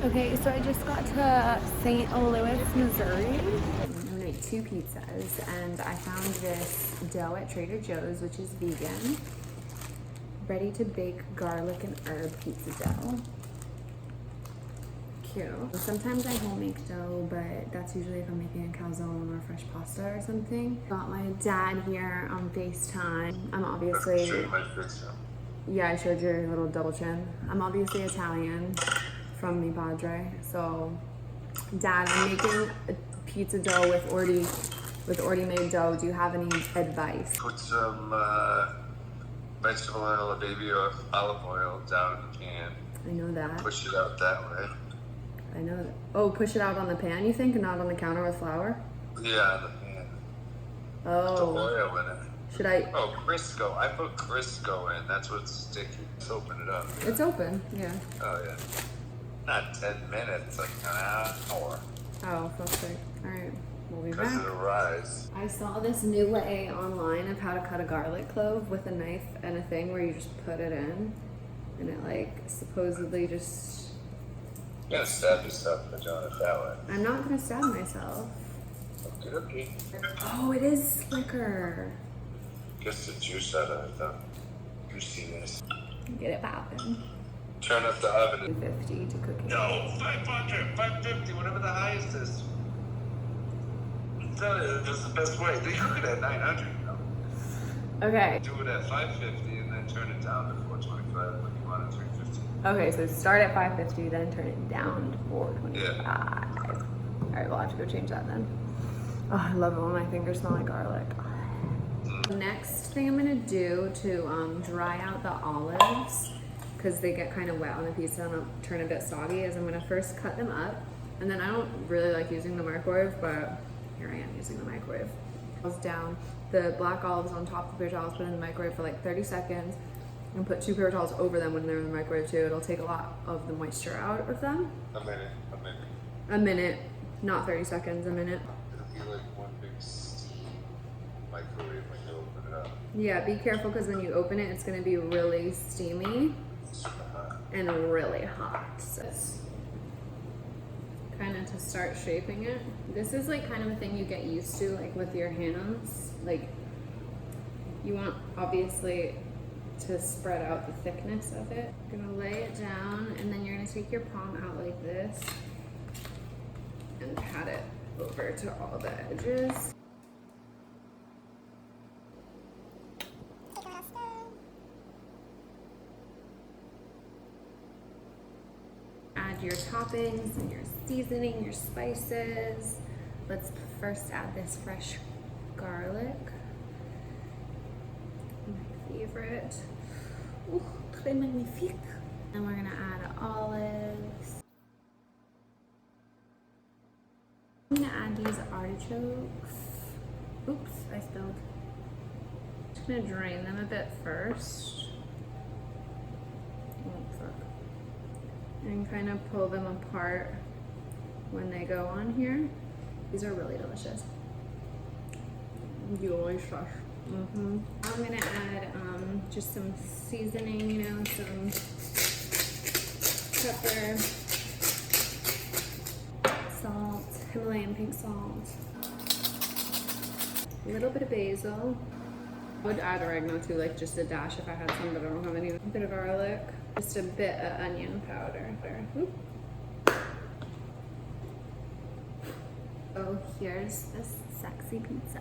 Okay, so I just got to St. Louis, Missouri. I'm gonna make 2 pizzas, and I found this dough at Trader Joe's, which is vegan. Ready to bake garlic and herb pizza dough. Cute. Sometimes I home make dough, but that's usually if I'm making a calzone or fresh pasta or something. Got my dad here on FaceTime. I'm obviously, yeah, I showed your little double chin. I'm obviously Italian from mi padre. So, Dad, I'm making a pizza dough with already made dough. Do you have any advice? Put some vegetable oil or baby oil, olive oil down in the pan. I know that. Push it out that way. I know that. Oh, push it out on the pan, you think, and not on the counter with flour? Yeah, the pan. Oh. Put the oil in it. Should I? Oh, Crisco. I put Crisco in. That's what's sticky. Let's open it up. It's open, yeah. Oh, yeah. Not 10 minutes, like an hour. Oh, that's great. All right, we'll be back. Because of the rise. I saw this new way online of how to cut a garlic clove with a knife and a thing where you just put it in, and it like supposedly just. You're gonna stab yourself by doing it that way. I'm not gonna stab myself. Okay. Oh, it is slicker. Gets the juice out of it, though. Juiciness. Get it popping. Turn up the oven. 250 to cook it. No, 500, 550, whatever the highest is. I'm telling you, this is the best way. They cook it at 900, you know? Okay. Do it at 550 and then turn it down to 425 when you want it 350. Okay, so start at 550, then turn it down to 425. Yeah. All right, we'll have to go change that then. Oh, I love it when my fingers smell like garlic. Next thing I'm gonna do to dry out the olives, because they get kind of wet on the pizza and they'll turn a bit soggy, is I'm gonna first cut them up, and then I don't really like using the microwave, but here I am using the microwave. Down the black olives on top of the paper towels, put in the microwave for like 30 seconds, and put 2 paper towels over them when they're in the microwave too. It'll take a lot of the moisture out of them. A minute, not 30 seconds, a minute. It'll be like one big steam microwave when you open it up. Yeah, be careful because when you open it, it's gonna be really steamy and really hot. So kind of to start shaping it. This is like kind of a thing you get used to, like with your hands. Like you want obviously to spread out the thickness of it. You're gonna lay it down, and then you're gonna take your palm out like this and pat it over to all the edges. Add your toppings and your seasoning, your spices. Let's first add this fresh garlic. My favorite. Ooh, très magnifique. And we're gonna add olives. I'm gonna add these artichokes. Oops, I spilled. Just gonna drain them a bit first. Oh, fuck. And kind of pull them apart when they go on here. These are really delicious. Delicious. I'm gonna add just some seasoning, you know, some pepper, salt, Himalayan pink salt, a little bit of basil. I would add oregano too, like just a dash if I had some, but I don't have any. A bit of garlic, just a bit of onion powder. Oop. So here's this sexy pizza.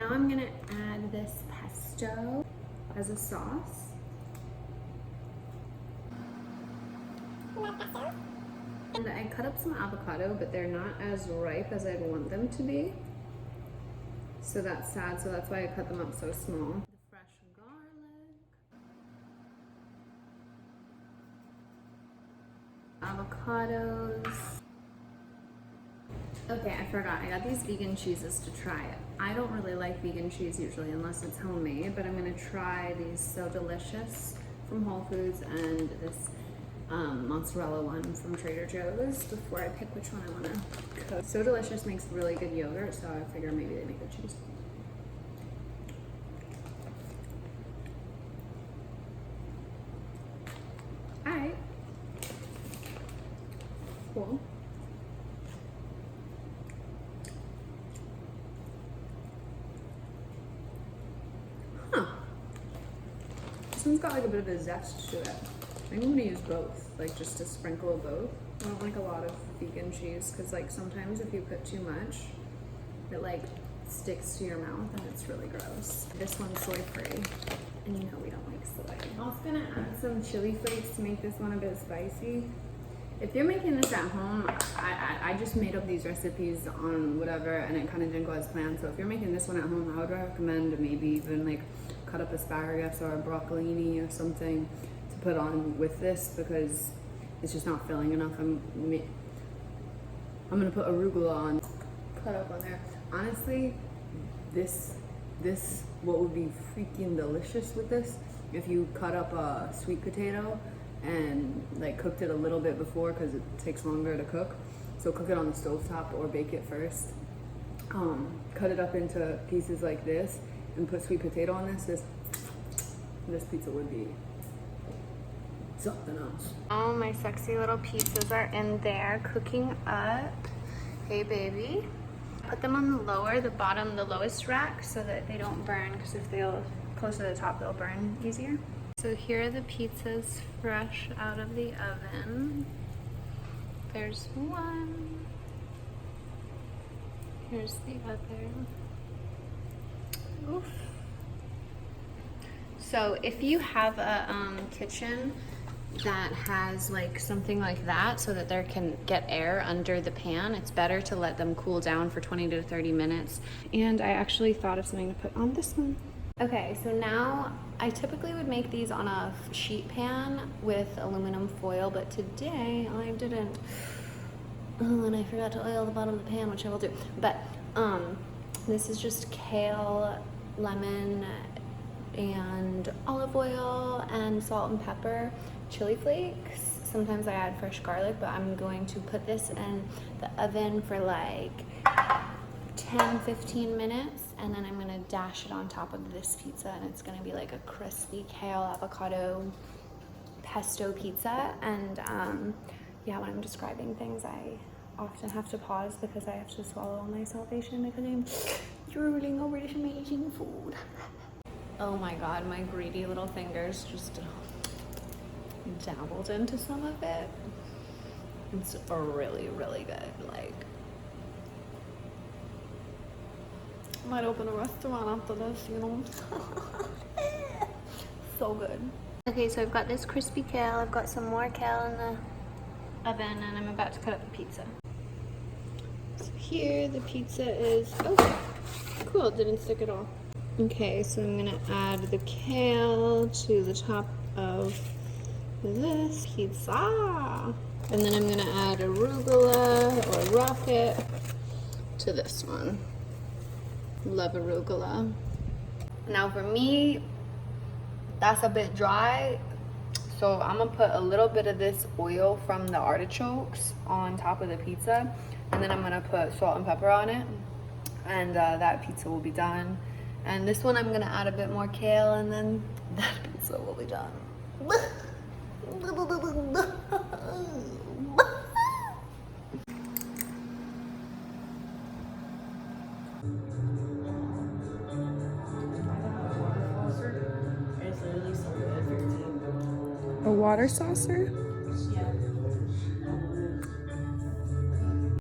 Now I'm gonna add this pesto as a sauce. And I cut up some avocado, but they're not as ripe as I'd want them to be. So that's sad, so that's why I cut them up so small. The fresh garlic. Avocados. Okay, I forgot. I got these vegan cheeses to try. I don't really like vegan cheese usually unless it's homemade, but I'm gonna try these So Delicious from Whole Foods and this mozzarella one from Trader Joe's before I pick which one I want to cook. So Delicious makes really good yogurt, so I figure maybe they make good cheese. Alright. Cool. Huh. This one's got like a bit of a zest to it. I think I'm gonna use both, like just a sprinkle of both. I don't like a lot of vegan cheese because like sometimes if you put too much, it like sticks to your mouth and it's really gross. This one's soy free, and you know we don't like soy. I'm also gonna add some chili flakes to make this one a bit spicy. If you're making this at home, I just made up these recipes on whatever and it kind of didn't go as planned. So if you're making this one at home, I would recommend maybe even like cut up asparagus or a broccolini or something to put on with this because it's just not filling enough. I'm gonna put arugula on, cut up on there. Honestly, this what would be freaking delicious with this if you cut up a sweet potato and like cooked it a little bit before because it takes longer to cook. So cook it on the stovetop or bake it first. Cut it up into pieces like this and put sweet potato on this. This pizza would be something else. Oh, my sexy little pizzas are in there cooking up. Hey, baby. Put them on the bottom, the lowest rack so that they don't burn because if they'll close to the top, they'll burn easier. So here are the pizzas fresh out of the oven. There's one. Here's the other. Oof. So if you have a kitchen that has like something like that so that there can get air under the pan, it's better to let them cool down for 20 to 30 minutes. And I actually thought of something to put on this one. Okay, so now I typically would make these on a sheet pan with aluminum foil, but today I didn't. Oh, and I forgot to oil the bottom of the pan, which I will do. But this is just kale, lemon, and olive oil, and salt and pepper, chili flakes. Sometimes I add fresh garlic, but I'm going to put this in the oven for like 10-15 minutes, and then I'm gonna dash it on top of this pizza, and it's gonna be like a crispy kale avocado pesto pizza. And yeah, when I'm describing things, I often have to pause because I have to swallow my salvation because I'm drooling over this amazing food. Oh my god, my greedy little fingers just dabbled into some of it. It's really, really good. Like, I might open a restaurant after this, you know. So good. Okay, so I've got this crispy kale. I've got some more kale in the oven, and I'm about to cut up the pizza. So here the pizza is. Oh, cool! It didn't stick at all. Okay, so I'm gonna add the kale to the top of this pizza, and then I'm gonna add arugula or rocket to this one. Love arugula. Now for me, that's a bit dry, so I'm gonna put a little bit of this oil from the artichokes on top of the pizza, and then I'm gonna put salt and pepper on it, and that pizza will be done. And this one I'm gonna add a bit more kale, and then that pizza will be done. A water saucer?